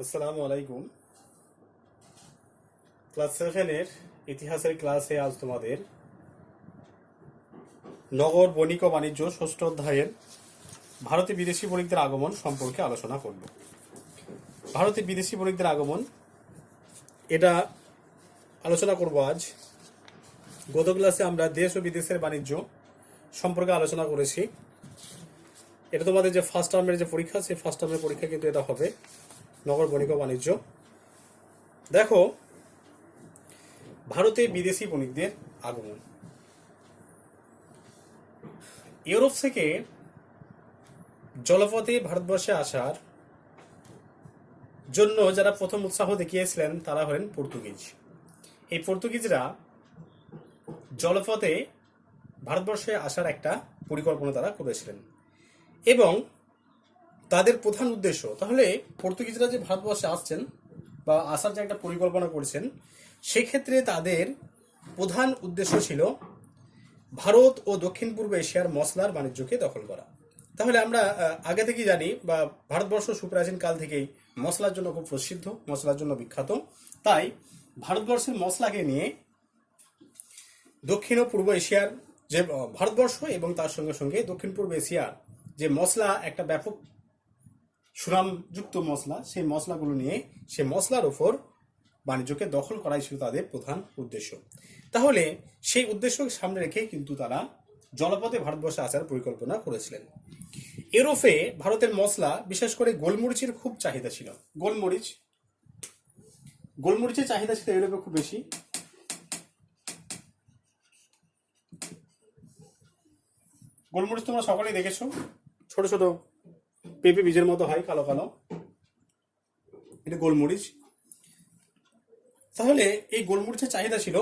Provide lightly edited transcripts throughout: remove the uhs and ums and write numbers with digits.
আসসালামু আলাইকুম। ক্লাস 7-এর ইতিহাসের ক্লাসে আজ তোমাদের নগর বণিক ও বাণিজ্য ষষ্ঠ অধ্যায়ের ভারতে বিদেশি বণিকদের আগমন সম্পর্কে আলোচনা করব। ভারতে বিদেশি বণিকদের আগমন এটা আলোচনা করব আজ। গত ক্লাসে আমরা দেশ ও বিদেশের বাণিজ্য সম্পর্কে আলোচনা করেছি। এটা তোমাদের যে ফার্স্ট টার্মের যে পরীক্ষা, সেই ফার্স্ট টার্মের পরীক্ষা কিন্তু এটা হবে নগর বণিক ও বাণিজ্য। দেখো, ভারতে বিদেশি বণিকদের আগমন। ইউরোপ থেকে জলপথে ভারতবর্ষে আসার জন্য যারা প্রথম উৎসাহ দেখিয়েছিলেন তারা হলেন পর্তুগিজ। এই পর্তুগিজরা জলপথে ভারতবর্ষে আসার একটা পরিকল্পনা তারা করেছিলেন এবং তাদের প্রধান উদ্দেশ্য, তাহলে পর্তুগিজরা যে ভারতবর্ষে আসছেন বা আসার যে একটা পরিকল্পনা করেছেন, সেক্ষেত্রে তাদের প্রধান উদ্দেশ্য ছিল ভারত ও দক্ষিণ পূর্ব এশিয়ার মশলার বাণিজ্যকে দখল করা। তাহলে আমরা আগে থেকেই জানি বা ভারতবর্ষ সুপ্রাচীন কাল থেকেই মশলার জন্য খুব প্রসিদ্ধ, মশলার জন্য বিখ্যাত। তাই ভারতবর্ষের মশলাকে নিয়ে দক্ষিণ ও পূর্ব এশিয়ার যে ভারতবর্ষ এবং তার সঙ্গে সঙ্গে দক্ষিণ পূর্ব এশিয়ার যে মশলা একটা ব্যাপক সুনামযুক্ত মশলা, সেই মশলাগুলো নিয়ে সে মশলার ওপর বাণিজ্যকে দখল করাই ছিল তাদের প্রধান উদ্দেশ্য। তাহলে সেই উদ্দেশ্যকে সামনে রেখে কিন্তু তারা জলপথে ভারতবর্ষে আসার পরিকল্পনা করেছিলেন। ইউরোপে ভারতের মশলা, বিশেষ করে গোলমরিচের খুব চাহিদা ছিল। গোলমরিচের চাহিদা ছিল ইউরোপে খুব বেশি। গোলমরিচ তোমরা সকলেই দেখেছো, ছোট ছোট পেঁপে বীজের মতো হয়, কালো কালো, এটা গোলমরিচ। তাহলে এই গোলমরিচের চাহিদা ছিল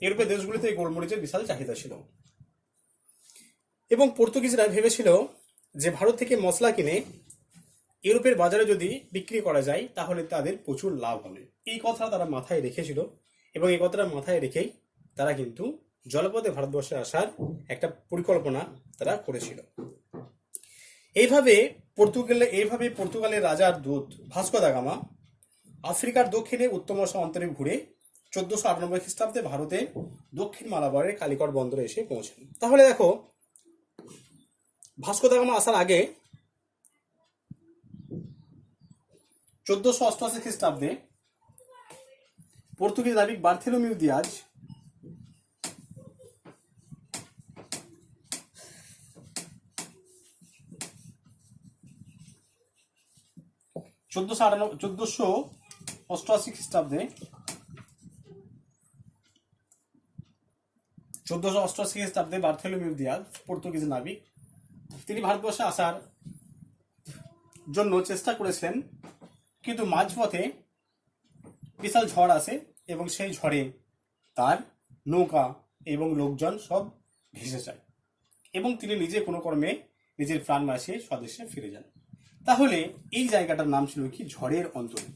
ইউরোপের দেশগুলিতে এই গোলমরিচের বিশাল চাহিদা ছিল এবং পর্তুগিজরা ভেবেছিল যে ভারত থেকে মশলা কিনে ইউরোপের বাজারে যদি বিক্রি করা যায় তাহলে তাদের প্রচুর লাভ হবে। এই কথা তারা মাথায় রেখেছিল এবং এই কথাটা মাথায় রেখেই তারা কিন্তু জলপথে ভারতবর্ষে আসার একটা পরিকল্পনা তারা করেছিল। এইভাবে পর্তুগালের রাজার দূত ভাস্কো দা গামা আফ্রিকার দক্ষিণে উত্তর অন্তরে ঘুরে 1498 খ্রিস্টাব্দে ভারতের দক্ষিণ মালাবারের কালিকট বন্দরে এসে পৌঁছেন। তাহলে দেখো, ভাস্কো দা গামা আসার আগে 1488 খ্রিস্টাব্দে পর্তুগিজ নাবিক বার্থেলোমিউ দিয়াজ চোদ্দশো অষ্টআশি খ্রিস্টাব্দে বার্থেলোমিউ দিয়াজ, পর্তুগিজ নাবিক, তিনি ভারতবর্ষে আসার জন্য চেষ্টা করেছিলেন, কিন্তু মাঝপথে বিশাল ঝড় আসে এবং সেই ঝড়ে তার নৌকা এবং লোকজন সব ভেসে যায় এবং তিনি নিজে কোনো কর্মে নিজের প্রাণ বাঁচিয়ে স্বদেশে ফিরে যান। তাহলে এই জায়গাটার নাম ছিল কি? ঝড়ের অন্তরে।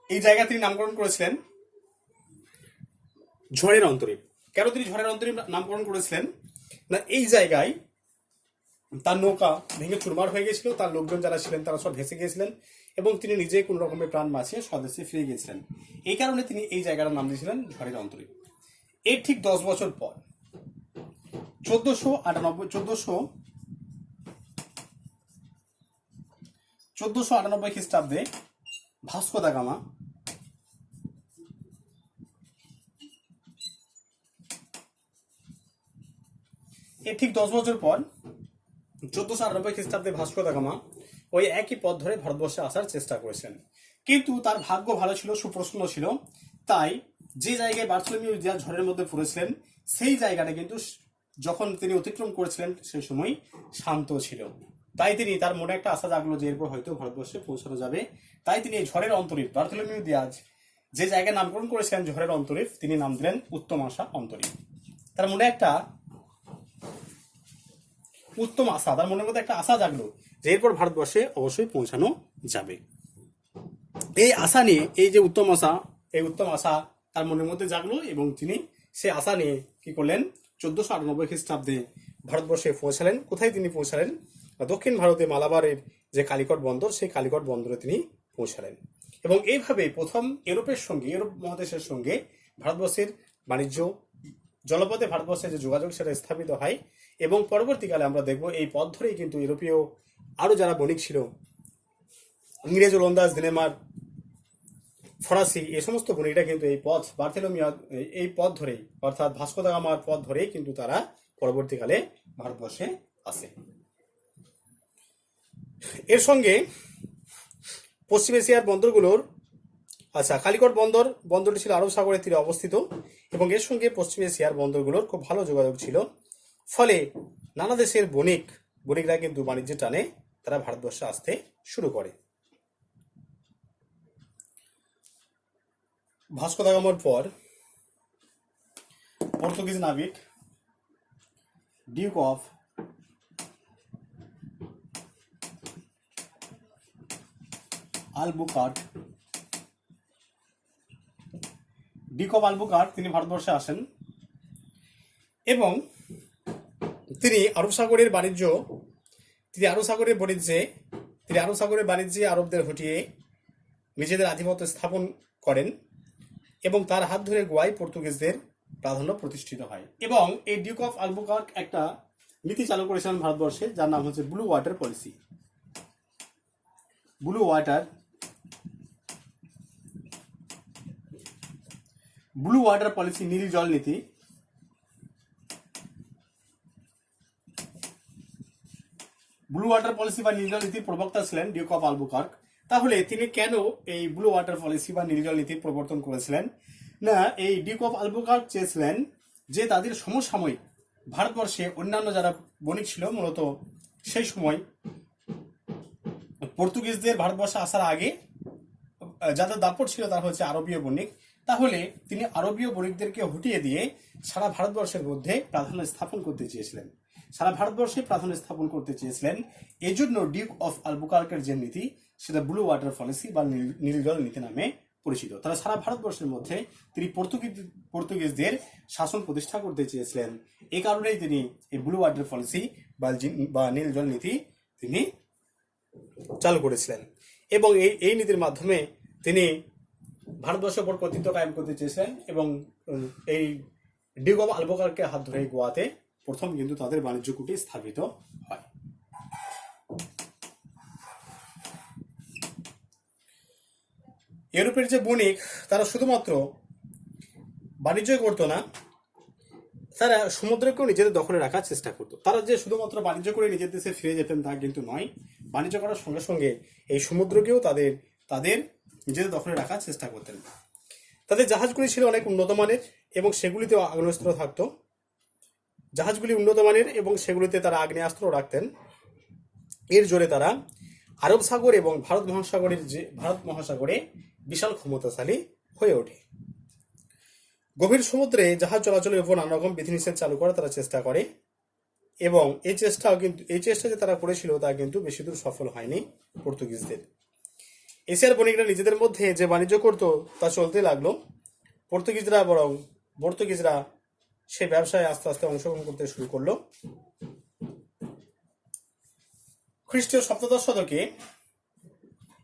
এই জায়গা তিনি নামকরণ করেছিলেন ঝড়ের অন্তরীপ। কেন তিনি ঝড়ের অন্তরীপ নামকরণ করেছিলেন? না, এই জায়গায় তার নৌকা ভেঙে চুরমার হয়ে গেছিল, তার লোকজন যারা ছিলেন তারা সব ভেসে গিয়েছিলেন এবং তিনি নিজে কোন রকমের প্রাণ বাঁচিয়ে স্বদেশে ফিরে গিয়েছিলেন। এই কারণে তিনি এই জায়গাটার নাম দিয়েছিলেন ঝড়ের অন্তরীপ। এর ঠিক 10 বছর পর 1498 খ্রিস্টাব্দে ভাস্কো দা গামা এর ঠিক 10 বছর পর 1498 খ্রিস্টাব্দে ভাস্কো দা গামা ওই একই পথ ধরে ভারতবর্ষে আসার চেষ্টা করেছেন, কিন্তু তার ভাগ্য ভালো ছিল, সুপ্রসন্ন ছিল। তাই যে জায়গায় বার্থোলোমিউ দিয়াজ ঝড়ের মধ্যে পড়েছিলেন, সেই জায়গাটা কিন্তু যখন তিনি অতিক্রম করেছিলেন সেই সময় শান্ত ছিল। তাই তিনি, তার মনে একটা আশা জাগলো যে এরপর হয়তো ভারতবর্ষে পৌঁছানো যাবে। তাই তিনি এই ঝড়ের অন্তরীপ, বার্থোলোমিউ দিয়াজ যে জায়গায় নামকরণ করেছিলেন ঝড়ের অন্তরীপ, তিনি নাম দিলেন উত্তম আশা অন্তরীপ। তার মনে একটা উত্তম আশা, তার মনের মধ্যে একটা আশা জাগলো যে এরপর ভারতবর্ষে অবশ্যই পৌঁছানো যাবে। এই আশা নিয়ে, এই যে উত্তম আশা তার মনের মধ্যে জাগলো এবং তিনি সে আশা নিয়ে কি করলেন 1498 খ্রিস্টাব্দে ভারতবর্ষে পৌঁছালেন। কোথায় তিনি পৌঁছালেন? দক্ষিণ ভারতে মালাবারের যে কালিকট বন্দর, সেই কালিকট বন্দরে তিনি পৌঁছালেন এবং এইভাবে প্রথম ইউরোপ মহাদেশের সঙ্গে ভারতবর্ষের বাণিজ্য, জলপথে ভারতবর্ষের যে যোগাযোগ সেটা স্থাপিত হয় এবং পরবর্তীকালে আমরা দেখব এই পথ ধরেই কিন্তু ইউরোপীয় আরো যারা বণিক ছিল, ইংরেজ, ওলন্দাজ, ডেনমার্ক, ফরাসি, এই সমস্ত বণিকরা কিন্তু এই পথ এই পথ ধরেই, অর্থাৎ ভাস্কো দা গামার পথ ধরেই কিন্তু তারা পরবর্তীকালে ভারতবর্ষে আসে। এর সঙ্গে পশ্চিম এশিয়ার বন্দরগুলোর কালিকট বন্দরটি ছিল আরব সাগরের তীরে অবস্থিত এবং এর সঙ্গে পশ্চিম এশিয়ার বন্দরগুলোর খুব ভালো যোগাযোগ ছিল। ফলে নানা দেশের বণিকরা কিন্তু বাণিজ্যের টানে তারা ভারতবর্ষে আসতে শুরু করে। ভাস্কো দা গামার পর পর্তুগিজ নাবিক ডিউক অফ আলবুকার্ক তিনি ভারতবর্ষে আসেন এবং তিনি আরব সাগরের বাণিজ্যে আরবদের হটিয়ে নিজেদের আধিপত্য স্থাপন করেন এবং তার হাত ধরে গোয়ায় পর্তুগিজদের প্রাধান্য প্রতিষ্ঠিত হয়। এবং এই ডিউক অফ আলবুকার্ক একটা নীতি চালু করেছিলেন ভারতবর্ষে, যার নাম হচ্ছে blue water policy. Blue water policy, নীল জল নীতি। ব্লু ওয়াটার পলিসি বা নীল জল নীতির প্রবক্তা ছিলেন ডিউক অফ আলবুকার্ক। তাহলে তিনি কেন এই ব্লু ওয়াটার পলিসি বা নীল জল নীতির প্রবর্তন করেছিলেন? না, এই ডিউক অফ আলবুকার্ক চেয়েছিলেন যে তাদের সমসাময়িক ভারতবর্ষে অন্যান্য যারা বণিক ছিল, মূলত সেই সময় পর্তুগিজদের ভারতবর্ষে আসার আগে যাদের দাপট ছিল তারা হচ্ছে আরবীয় বণিক। তাহলে তিনি আরবীয় বণিকদেরকে হটিয়ে দিয়ে সারা ভারতবর্ষের মধ্যে প্রাধান্য স্থাপন করতে চেয়েছিলেন। এই জন্য ডিউক অফ আলবুকার্কের যে নীতি সেটা ব্লু ওয়াটার পলিসি বা নীল জল নীতি নামে পরিচিত। তারা সারা ভারতবর্ষের মধ্যে তিনি পর্তুগিজদের শাসন প্রতিষ্ঠা করতে চেয়েছিলেন। এই কারণেই তিনি এই ব্লু ওয়াটার পলিসি বা নীল জল নীতি তিনি চালু করেছিলেন এবং এই নীতির মাধ্যমে তিনি ভারতবর্ষের উপর কর্তৃত্ব কায়েম করতে চেয়েছিলেন এবং এই ডিউক অফ আলবুকার্কের হাত ধরে গোয়াতে প্রথম কিন্তু তাদের বাণিজ্য কুটি স্থাপিত হয়। ইউরোপের যে বণিক তারা শুধুমাত্র বাণিজ্যই করতো না, তারা সমুদ্রকেও নিজেদের দখলে রাখার চেষ্টা করতো। তারা যে শুধুমাত্র বাণিজ্য করে নিজের দেশে ফিরে যেতেন তা কিন্তু নয়, বাণিজ্য করার সঙ্গে সঙ্গে এই সমুদ্রকেও তাদের নিজেদের দখলে রাখার চেষ্টা করতেন। তাদের জাহাজগুলি ছিল অনেক উন্নত মানের এবং সেগুলিতে আগ্নেয়াস্ত্র থাকতো। জাহাজগুলি উন্নত মানের এবং সেগুলিতে তারা আগ্নেয়াস্ত্র রাখতেন। এর জোরে তারা আরব সাগর এবং ভারত মহাসাগরে বিশাল ক্ষমতাশালী হয়ে ওঠে। গভীর সমুদ্রে জাহাজ চলাচলের উপর নানা রকম বিধিনিষেধ চালু করার তারা চেষ্টা করে এবং এই চেষ্টা যে তারা করেছিল তা কিন্তু বেশি দূর সফল হয়নি পর্তুগিজদের। এশিয়ার বণিকরা নিজেদের মধ্যে যে বাণিজ্য করত তা চলতে লাগলো। পর্তুগিজরা সেই ব্যবসায় আস্তে আস্তে অংশগ্রহণ করতে শুরু করলো। খ্রিস্টীয় সপ্তদশ শতকে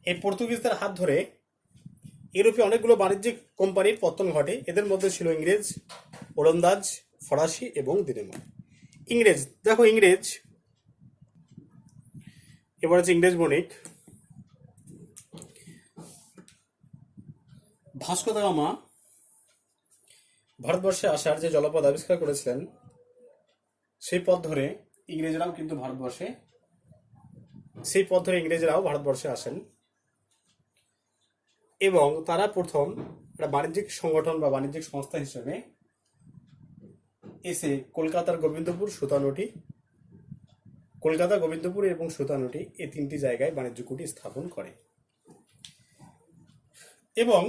এই পর্তুগিজদের হাত ধরে ইউরোপে অনেকগুলো বাণিজ্যিক কোম্পানির পতন ঘটে। এদের মধ্যে ছিল ইংরেজ, ওলন্দাজ, ফরাসি এবং ডেনমার্ক। এবার হচ্ছে ইংরেজ বণিক ভাস্কো দা গামা ভারতবর্ষে আসার যে জলপথ আবিষ্কার করেছিলেন সেই পথ ধরে ইংরেজরাও ভারতবর্ষে আসেন এবং তারা প্রথম একটা বাণিজ্যিক সংগঠন বা বাণিজ্যিক সংস্থা হিসেবে এসে কলকাতা, গোবিন্দপুর এবং সুতানুটি এই তিনটি জায়গায় বাণিজ্য কুটি স্থাপন করে এবং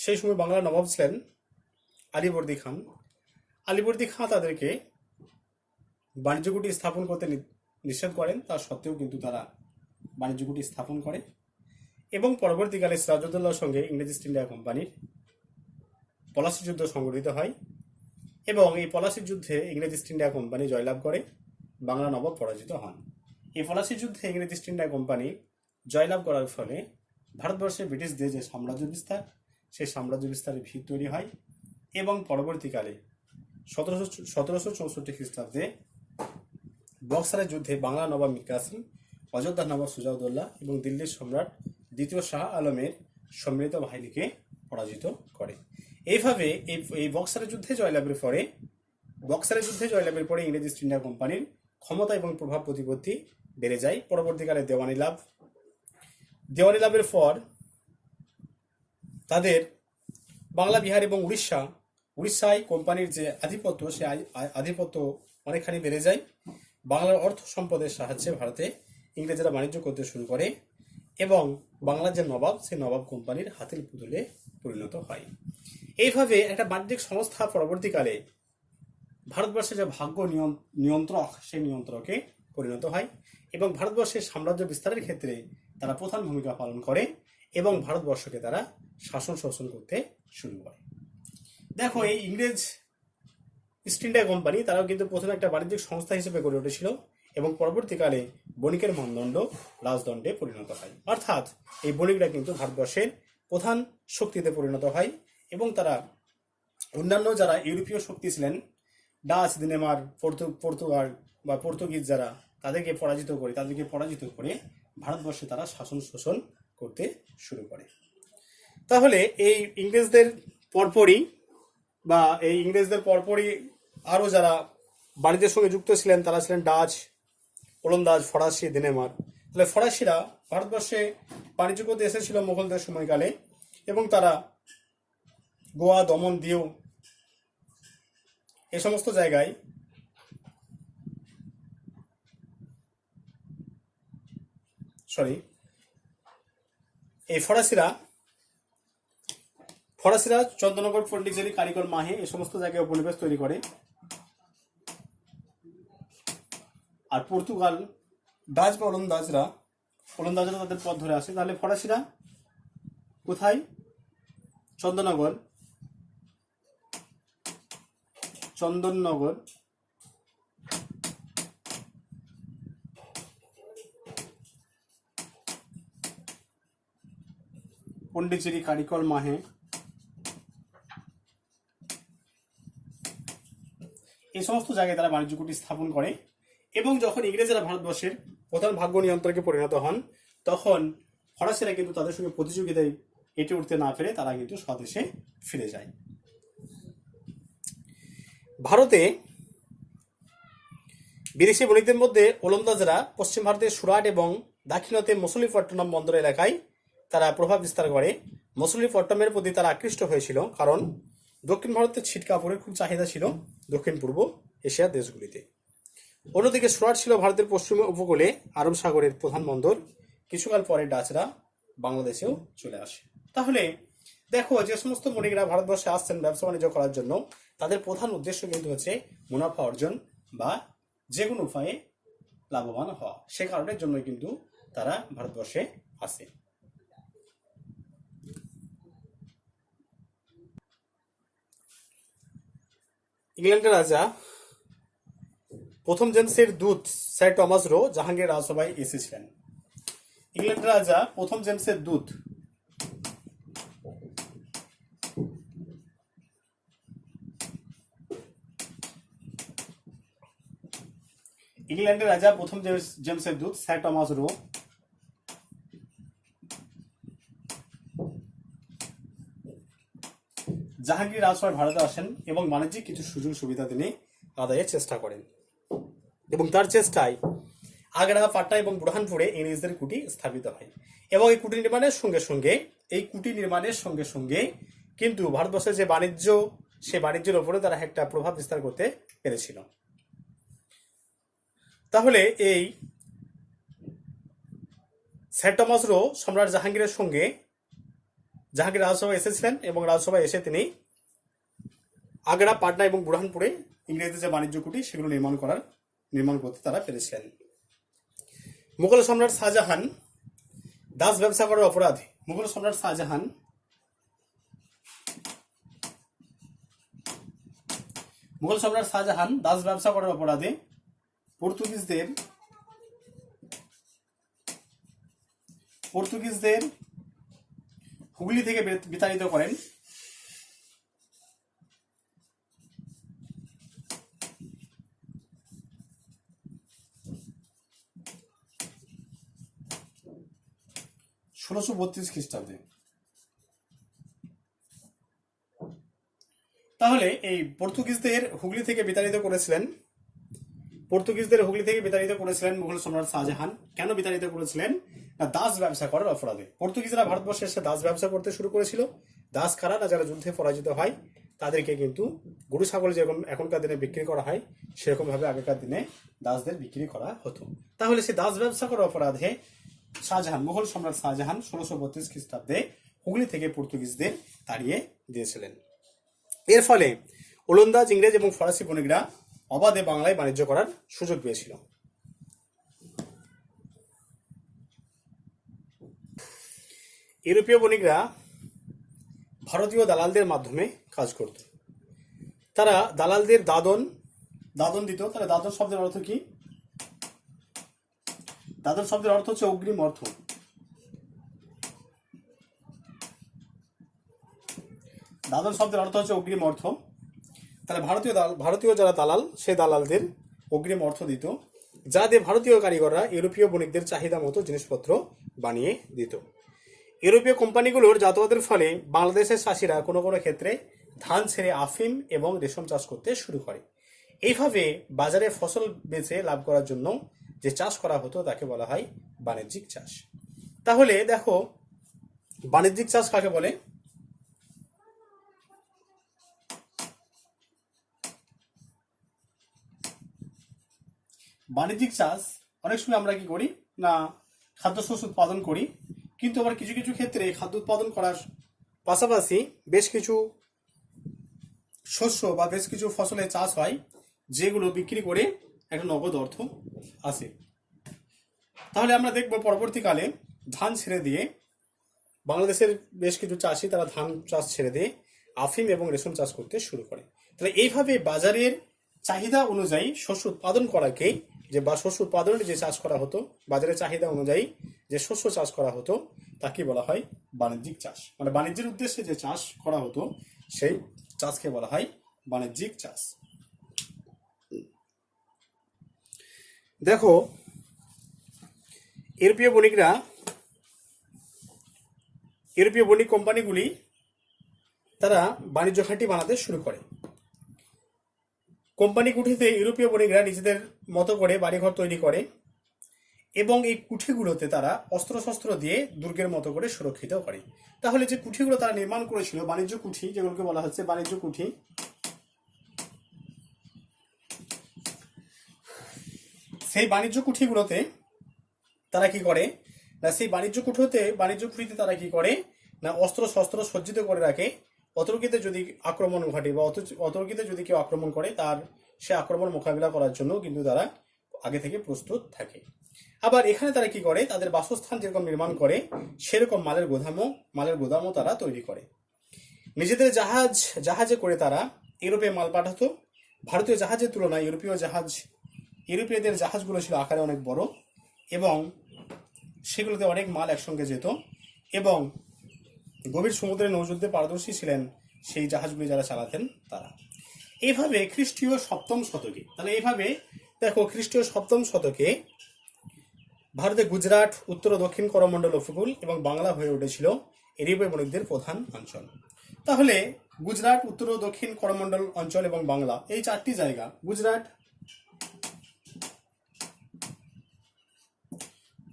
সেই সময় বাংলার নবাব ছিলেন আলীবর্দী খাঁ। তাদেরকে বাণিজ্য কুটি স্থাপন করতে নিষেধ করেন, তা সত্ত্বেও কিন্তু তারা বাণিজ্য কুটি স্থাপন করে এবং পরবর্তীকালে সিরাজউদ্দৌলার সঙ্গে ইংরেজ ইস্ট ইন্ডিয়া কোম্পানির পলাশী যুদ্ধ সংঘটিত হয় এবং এই পলাশীর যুদ্ধে ইংরেজ ইস্ট ইন্ডিয়া কোম্পানি জয়লাভ করে, বাংলা নবাব পরাজিত হন। এই পলাশীর যুদ্ধে ইংরেজ ইস্ট ইন্ডিয়া কোম্পানি জয়লাভ করার ফলে ভারতবর্ষে ব্রিটিশদের যে সাম্রাজ্য বিস্তার, সেই সাম্রাজ্য বিস্তারের ভিত তৈরি হয় এবং পরবর্তীকালে 1764 খ্রিস্টাব্দে বক্সারের যুদ্ধে বাংলা নবাব মীর কাসিম, অযোধ্যার নবাব সুজাউদ্দৌলা এবং দিল্লির সম্রাট দ্বিতীয় শাহ আলমের সম্মিলিত বাহিনীকে পরাজিত করে। এইভাবে এই বক্সারের যুদ্ধে জয়লাভের পরে ইংরেজ ইস্ট ইন্ডিয়া কোম্পানির ক্ষমতা এবং প্রভাব প্রতিপত্তি বেড়ে যায়। পরবর্তীকালে দেওয়ানি লাভের পর তাদের বাংলা, বিহার এবং উড়িষ্যায় কোম্পানির যে আধিপত্য, সে আধিপত্য অনেকখানি বেড়ে যায়। বাংলার অর্থ সম্পদের সাহায্যে ভারতে ইংরেজরা বাণিজ্য করতে শুরু করে এবং বাংলার যে নবাব, সেই নবাব কোম্পানির হাতের পুতুলে পরিণত হয়। এইভাবে একটা বাণিজ্যিক সংস্থা পরবর্তীকালে ভারতবর্ষে যে ভাগ্য নিয়ন্ত্রক, সেই নিয়ন্ত্রকে পরিণত হয় এবং ভারতবর্ষের সাম্রাজ্য বিস্তারের ক্ষেত্রে তারা প্রধান ভূমিকা পালন করে এবং ভারতবর্ষকে তারা শাসন করতে শুরু করে। দেখো, এই ইংরেজ ইস্ট ইন্ডিয়া কোম্পানি তারাও কিন্তু প্রথমে একটা বাণিজ্যিক সংস্থা হিসেবে গড়ে উঠেছিল এবং পরবর্তীকালে বণিকের মানদণ্ড রাজদণ্ডে পরিণত হয়। অর্থাৎ এই বণিকরা কিন্তু ভারতবর্ষের প্রধান শক্তিতে পরিণত হয় এবং তারা অন্যান্য যারা ইউরোপীয় শক্তি ছিলেন, ডাচ, ডেনমার্ক, পর্তুগাল বা পর্তুগিজ, যারা তাদেরকে পরাজিত করে ভারতবর্ষে তারা শোষণ করতে শুরু করে। তাহলে এই ইংরেজদের পরপরই আরও যারা বাণিজ্যের সঙ্গে যুক্ত ছিলেন তারা ছিলেন ডাচ, ওলন্দাজ, ফরাসি, ডেনমার্ক। তাহলে ফরাসিরা ভারতবর্ষে বাণিজ্য করতে এসেছিল মোগলদের সময়কালে এবং তারা গোয়া, দমন, দিউ এই সমস্ত জায়গায় এই ফরাসিরা চন্দননগর, পন্ডিচেরি, কারিকল, মাহে এই সমস্ত জায়গায় উপনিবেশ তৈরি করে। আর পর্তুগাল, ডাচ বা ওলন্দাজরা তাদের পথ ধরে আসে। তাহলে ফরাসিরা কোথায়? চন্দননগর, পন্ডিচেরি, কারিকল, মাহে এই সমস্ত জায়গায় তারা বাণিজ্য কুটির স্থাপন করে এবং যখন ইংরেজরা ভারতবর্ষের প্রধান ভাগ্য নিয়ন্ত্রকে পরিণত হন, তখন ফরাসিরা কিন্তু তাদের সঙ্গে প্রতিযোগিতায় এটে উঠতে না পেরে তারা কিন্তু স্বদেশে ফিরে যায়। ভারতে বিদেশি বণিকদের মধ্যে ওলন্দাজরা পশ্চিম ভারতের সুরাট এবং দাক্ষিণাত্যে মছলিপট্টনম বন্দর এলাকায় তারা প্রভাব বিস্তার করে। মছলিপট্টনমের প্রতি তারা আকৃষ্ট হয়েছিল কারণ দক্ষিণ ভারতের ছিট কাপড়ের খুব চাহিদা ছিল দক্ষিণ পূর্ব এশিয়ার দেশগুলিতে। অন্যদিকে সুরাট ছিল ভারতের পশ্চিম উপকূলে আরব সাগরের প্রধান বন্দর। কিছুকাল পরে ডাচরা বাংলাদেশেও চলে আসে। তাহলে দেখো, যে সমস্ত বণিকরা ভারতবর্ষে আসছেন ব্যবসা বাণিজ্য করার জন্য, তাদের প্রধান উদ্দেশ্য কিন্তু হচ্ছে মুনাফা অর্জন বা যে কোনো উপায়ে লাভবান হওয়া। সে কারণের জন্যই কিন্তু তারা ভারতবর্ষে আসে। ইংল্যান্ডের রাজা প্রথম জেমসের দূত স্যার টমাস রো জাহাঙ্গীর রাজসভায় এসেছিলেন। ইংল্যান্ডের রাজা প্রথম জেমসের দূত স্যার টমাস রো জাহাঙ্গীর রাজসভায় ভারতে আসেন এবং বাণিজ্যিক কিছু সুযোগ সুবিধা তিনি আদায়ের চেষ্টা করেন এবং তার চেষ্টায় আগ্রা, পাটনা এবং বুরহানপুরে ইংরেজদের কুটি স্থাপিত হয় এবং এই কুটি নির্মাণের সঙ্গে কিন্তু ভারতবর্ষের যে বাণিজ্য, সে বাণিজ্যের ওপরে তারা একটা প্রভাব বিস্তার করতে পেরেছিল। তাহলে এই স্যার টমাস রো সম্রাট জাহাঙ্গীর রাজসভায় এসেছিলেন এবং রাজসভায় এসে তিনি আগ্রা, পাটনা এবং বুরহানপুরে ইংরেজদের যে বাণিজ্য কুটি সেগুলো নির্মাণ করতে তারা পেরেছিলেন। মুঘল সম্রাট শাহজাহান দাস ব্যবসা করার অপরাধে মুঘল সম্রাট শাহজাহান দাস ব্যবসা করার অপরাধে পর্তুগিজদের হুগলি থেকে বিতাড়িত করেন। (1632 খ্রিস্টাব্দে। তাহলে এই পর্তুগিজদের হুগলি থেকে বিতাড়িত করেছিলেন মুঘল সম্রাট শাহজাহান। কেন বিতাড়িত করেছিলেন? না দাস ব্যবসা করার অপরাধে। পর্তুগিজরা ভারতবর্ষে এসে দাস ব্যবসা করতে শুরু করেছিল। দাস কারা? না যারা যুদ্ধে পরাজিত হয় তাদেরকে কিন্তু গরু ছাগল যেরকম এখনকার দিনে বিক্রি করা হয় সেরকম ভাবে আগেকার দিনে দাসদের বিক্রি করা হতো। তাহলে সেই দাস ব্যবসা করার অপরাধে মুঘল সম্রাট শাহজাহান 1632 খ্রিস্টাব্দে হুগলি থেকে পর্তুগিজদের তাড়িয়ে দিয়েছিলেন। এর ফলে ওলন্দাজ, ইংরেজ এবং ফরাসি বণিকরা অবাধে বাংলায় বাণিজ্য করার সুযোগ পেয়েছিল। ইউরোপীয় বণিকরা ভারতীয় দালালদের মাধ্যমে কাজ করত। তারা দালালদের দাদন দিত। তাহলে দাদন শব্দের অর্থ কি? দাদন শব্দের অর্থ হচ্ছে অগ্রিম অর্থ। দাদন শব্দের অর্থ হচ্ছে অগ্রিম অর্থ। তাহলে ভারতীয় যারা দালাল, সে দালালদের অগ্রিম অর্থ দিত, যা দিয়ে ভারতীয় কারিগররা ইউরোপীয় বণিকদের চাহিদা মতো জিনিসপত্র বানিয়ে দিত। ইউরোপীয় কোম্পানিগুলোর যাতায়াতের ফলে বাংলাদেশের চাষিরা কোনো কোনো ক্ষেত্রে ধান ছেড়ে আফিম এবং রেশম চাষ করতে শুরু করে। এইভাবে বাজারে ফসল বেচে লাভ করার জন্য যে চাষ করা হতো তাকে বলা হয় বাণিজ্যিক চাষ। তাহলে দেখো, বাণিজ্যিক চাষ কাকে বলে? বাণিজ্যিক চাষ অনেক সময় আমরা কি করি না খাদ্যশস্য উৎপাদন করি, কিন্তু আবার কিছু কিছু ক্ষেত্রে খাদ্য উৎপাদন করার পাশাপাশি বেশ কিছু শস্য বা বেশ কিছু ফসলের চাষ হয় যেগুলো বিক্রি করে একটা নগদ অর্থ আসে। তাহলে আমরা দেখব পরবর্তীকালে ধান ছেড়ে দিয়ে বাংলাদেশের বেশ কিছু চাষি তারা ধান চাষ ছেড়ে দিয়ে আফিম এবং রেশম চাষ করতে শুরু করে। তাহলে এইভাবে বাজারের চাহিদা অনুযায়ী শস্য উৎপাদন করাকে শস্য উৎপাদনের যে চাষ করা হতো, বাজারের চাহিদা অনুযায়ী যে শস্য চাষ করা হতো তাকে বলা হয় বাণিজ্যিক চাষ। মানে বাণিজ্যের উদ্দেশ্যে যে চাষ করা হতো সেই চাষকে বলা হয় বাণিজ্যিক চাষ। দেখো, ইউরোপীয় বণিক কোম্পানিগুলি তারা বাণিজ্য ঘাঁটি বানাতে শুরু করে। কোম্পানি কুঠিতে ইউরোপীয় বণিকরা নিজেদের মতো করে বাড়িঘর তৈরি করে এবং এই কুঠিগুলোতে তারা অস্ত্রশস্ত্র দিয়ে দুর্গের মতো করে সুরক্ষিত করে। তাহলে যে কুঠিগুলো তারা নির্মাণ করেছিল, বাণিজ্য কুঠি যেগুলোকে বলা হচ্ছে বাণিজ্য কুঠি, সেই বাণিজ্য কুঠিগুলোতে তারা কি করে না বাণিজ্য কুঠিতে তারা কি করে না অস্ত্র শস্ত্র সজ্জিত করে রাখে। অতর্কিতে যদি আক্রমণ ঘটে বা অতর্কিতে যদি কেউ আক্রমণ করে তার সে আক্রমণ মোকাবিলা করার জন্য কিন্তু তারা আগে থেকে প্রস্তুত থাকে। আবার এখানে তারা কি করে, তাদের বাসস্থান যেরকম নির্মাণ করে সেরকম মালের গোদামও তারা তৈরি করে। নিজেদের জাহাজে করে তারা ইউরোপে মাল পাঠাতো। ভারতীয় জাহাজের তুলনায় ইউরোপীয়দের জাহাজগুলো ছিল আকারে অনেক বড় এবং সেগুলোতে অনেক মাল একসঙ্গে যেত এবং গভীর সমুদ্রে নৌযুদ্ধে পারদর্শী ছিলেন সেই জাহাজগুলি যারা চালাতেন তারা। এইভাবে খ্রিস্টীয় সপ্তম শতকে ভারতে গুজরাট, উত্তর ও দক্ষিণ করমণ্ডল উপকূল এবং বাংলা হয়ে উঠেছিল ইউরোপীয় বণিকদের প্রধান অঞ্চল। তাহলে গুজরাট, উত্তর ও দক্ষিণ করমণ্ডল অঞ্চল এবং বাংলা, এই চারটি জায়গা, গুজরাট,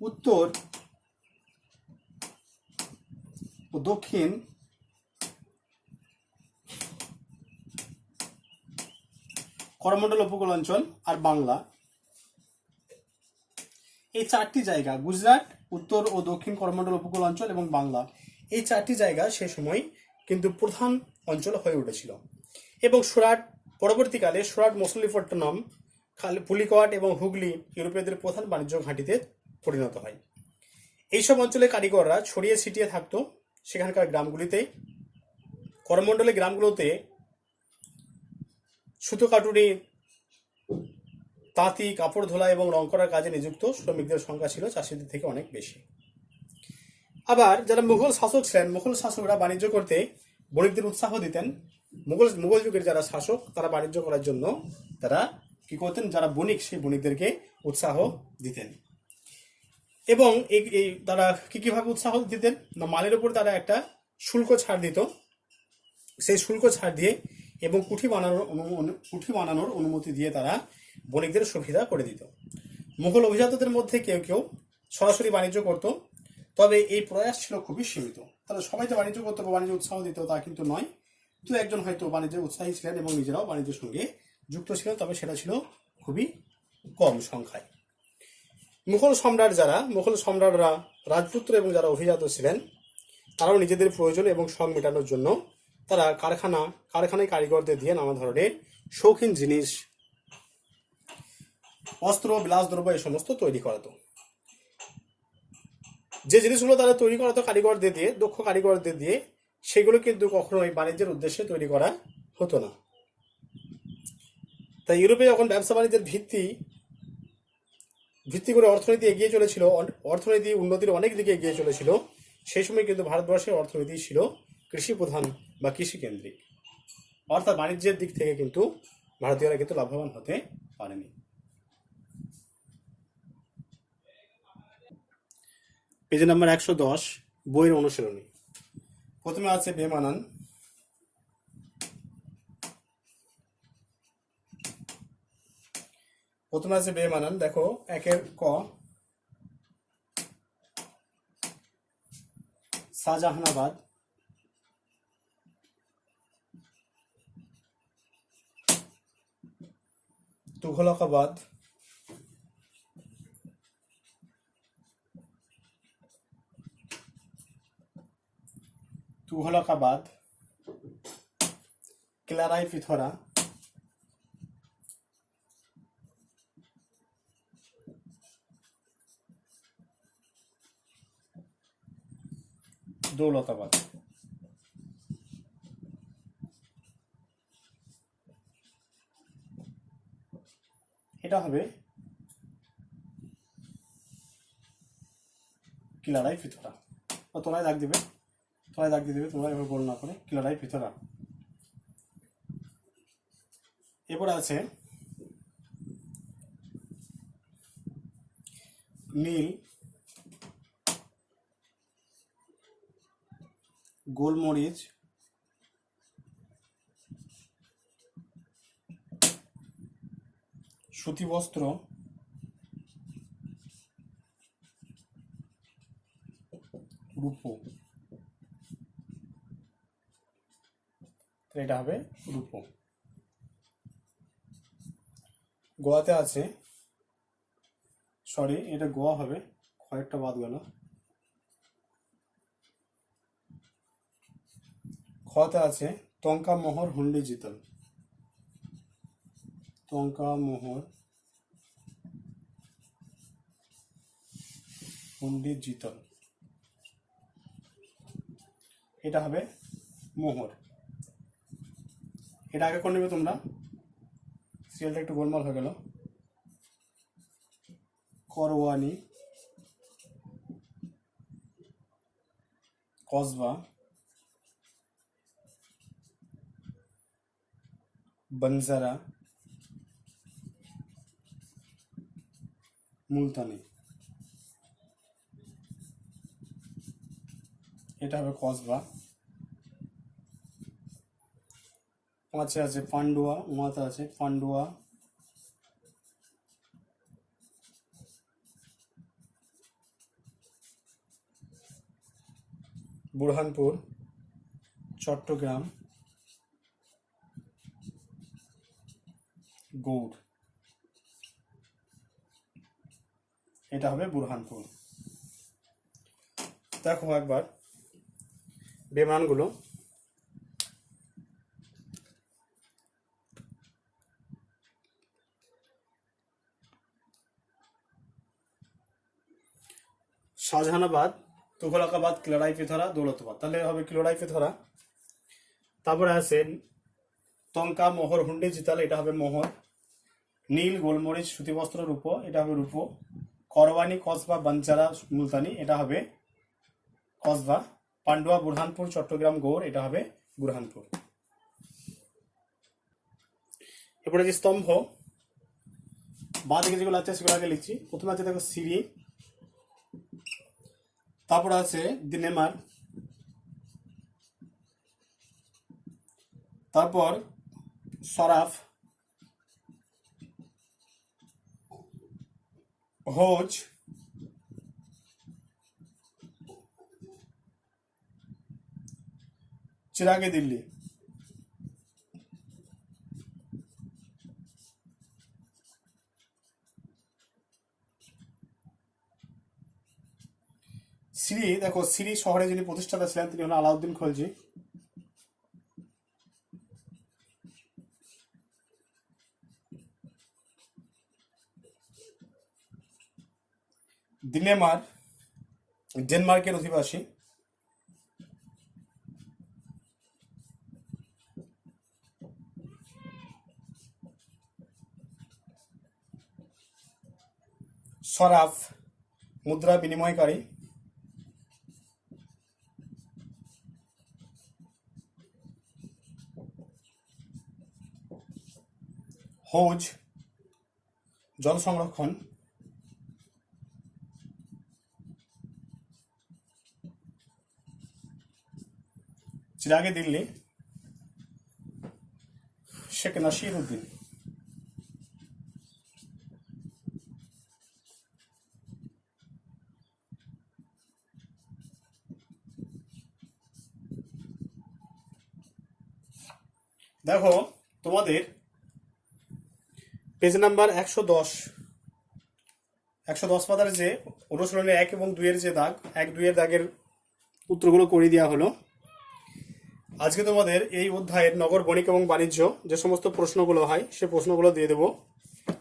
উত্তর ও দক্ষিণ করমণ্ডল উপকূল অঞ্চল আর বাংলা, এই চারটি জায়গা, গুজরাট, উত্তর ও দক্ষিণ করমণ্ডল উপকূল অঞ্চল এবং বাংলা, এই চারটি জায়গা সে সময় কিন্তু প্রধান অঞ্চল হয়ে উঠেছিল। এবং পরবর্তীকালে সুরাট, মছলিপট্টনম, পুলিকট এবং হুগলি ইউরোপীয়দের প্রধান বাণিজ্য ঘাঁটিতে পরিণত হয়। এইসব অঞ্চলে কারিগররা ছড়িয়ে ছিটিয়ে থাকতো সেখানকার গ্রামগুলিতে। করমণ্ডলের গ্রামগুলোতে সুতো কাটুনি, তাঁতি, কাপড় ধোলা এবং রং করার কাজে নিযুক্ত শ্রমিকদের সংখ্যা ছিল চাষিদের থেকে অনেক বেশি। আবার যারা মুঘল শাসক ছিলেন, মুঘল শাসকরা বাণিজ্য করতে বণিকদের উৎসাহ দিতেন। মুঘল যুগের যারা শাসক তারা বাণিজ্য করার জন্য তারা কি করতেন, যারা বণিক সেই বণিকদেরকে উৎসাহ দিতেন। এবং এই তারা কিভাবে উৎসাহ দিতেন না, মালের উপর তারা একটা শুল্ক ছাড় দিত। সেই শুল্ক ছাড় দিয়ে এবং কুঠি বানানোর অনুমতি দিয়ে তারা বণিকদের সুবিধা করে দিত। মুঘল অভিজাতদের মধ্যে কেউ কেউ সরাসরি বাণিজ্য করত, তবে এই প্রয়াস ছিল খুবই সীমিত। তারা সবাই যে বাণিজ্য করতো বা বাণিজ্য উৎসাহ দিত তা কিন্তু নয়। দু একজন হয়তো বাণিজ্যের উৎসাহী ছিলেন এবং নিজেরাও বাণিজ্যের সঙ্গে যুক্ত ছিলেন, তবে সেটা ছিল খুবই কম সংখ্যায়। মুঘল সম্রাটরা রাজপুত্র এবং যারা অভিজাত ছিলেন তারাও নিজেদের প্রয়োজন এবং শখ মেটানোর জন্য তারা কারখানায় কারিগরদের দিয়ে নানা ধরনের শৌখিন জিনিস, অস্ত্র, বিলাসদ্রব্য এই সমস্ত তৈরি করাতো। যে জিনিসগুলো তারা তৈরি করাতো কারিগরদের দিয়ে, দক্ষ কারিগরদের দিয়ে, সেগুলো কিন্তু কখনোই বাণিজ্যের উদ্দেশ্যে তৈরি করা হতো না। তাই ইউরোপে যখন ব্যবসা বাণিজ্যের ভিত্তি করে অর্থনীতি এগিয়ে চলেছিল, অর্থনীতি উন্নতির অনেক দিকে এগিয়ে চলেছিল, সেই সময় কিন্তু ভারতবর্ষের অর্থনীতি ছিল কৃষি প্রধান বা কৃষি কেন্দ্রিক। অর্থাৎ বাণিজ্যের দিক থেকে কিন্তু ভারতীয়রা কিন্তু লাভবান হতে পারেনি। পেজ নাম্বার 110, বইয়ের অনুশীলনী। প্রথমে আছে বেমানান। দেখো, 1 ক, শাহজাহানাবাদ। তুঘলকাবাদ। ক্লারাই পিথরা। দৌলতাবাদ। এটা হবে ক্লারাই পিথরা। তোলায় দাগ দিবে, তোমরা এবার গোল না করে ক্লারাই পিথরা। এরপর আছে নীল, গোলমরিচ, সুতি বস্ত্র, রূপো। এটা হবে রূপো। গোয়াতে আছে, এটা গোয়া হবে, কয়েকটা বাদ গেল। খতে আছে টঙ্কা মোহর হুন্ডি জিতল। টঙ্কা মোহর হুন্ডি জিতল, এটা হবে মোহর। এটা আগে করে নেবে তোমরা, সিরিয়ালটা একটু গোলমাল হয়ে গেল। করওয়ানি, কসবা, বনজারা, মুলতানি। এটা হবে কসবা। 5 আছে পান্ডুয়া, উমাতে আছে পান্ডুয়া, বুরহানপুর, চট্টগ্রাম, গৌড়। এটা হবে বুরহানপুর। দেখো একবার বিমানগুলো। শাহজাহানাবাদ, তুঘলকাবাদ, ক্লারাই পিথরা, দৌলতাবাদ। তাহলে হবে ক্লারাই পিথরা। তারপরে আছে তঙ্কা মোহর হুন্ডি জিতাল, এটা হবে মোহর। নীল গোলমরিচ সুতিবস্ত্র রূপো, এটা হবে রূপো। করওয়ানি কসবা বাঞ্চারা মুলতানি, এটা হবে কসবা। পান্ডুয়া বুরহানপুর চট্টগ্রাম গৌড়, এটা হবে বুরহানপুর। এরপরে যে স্তম্ভ বাঁ দিকে যেগুলো আছে সেগুলো আগে লিখছি। প্রথমে আছে দেখো সিরি, তারপর আছে দিনেমার, তারপর সরাফ, হোজ, চিরাগে দিল্লি। সিরি দেখো, সিরি শহরে যিনি প্রতিষ্ঠাতা ছিলেন তিনি হলেন আলাউদ্দিন খলজি। দিনেমার ডেনমার্কের অধিবাসী। সরাফ মুদ্রা বিনিময়কারী। হৌজ জল সংরক্ষণ। চিরাগে দিল্লি শেখ নাসির উদ্দিন। দেখো তোমাদের পেজ নাম্বার 110 পাতার যে অনুশীলনের 1 এবং 2 এর যে দাগ, 1-2 এর দাগের উত্তরগুলো করে দেওয়া হলো। আজকে তোমাদের এই অধ্যায়ের নগর বণিক এবং বাণিজ্য যে সমস্ত প্রশ্নগুলো হয় সে প্রশ্নগুলো দিয়ে দেবো।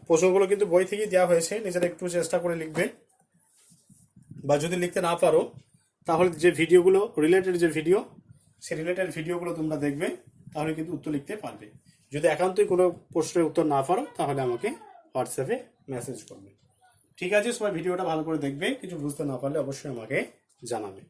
প্রশ্নগুলো কিন্তু বই থেকেই দেওয়া হয়েছে, নিজেরা একটু চেষ্টা করে লিখবে, বা যদি লিখতে না পারো তাহলে যে ভিডিওগুলো রিলেটেড যে ভিডিও, সেই রিলেটেড ভিডিওগুলো তোমরা দেখবে, তাহলে কিন্তু উত্তর লিখতে পারবে। যদি একান্তই কোনো প্রশ্নের উত্তর না পারো তাহলে আমাকে হোয়াটসঅ্যাপে মেসেজ করবে। ঠিক আছে, সবাই ভিডিওটা ভালো করে দেখবে, কিছু বুঝতে না পারলে অবশ্যই আমাকে জানাবে।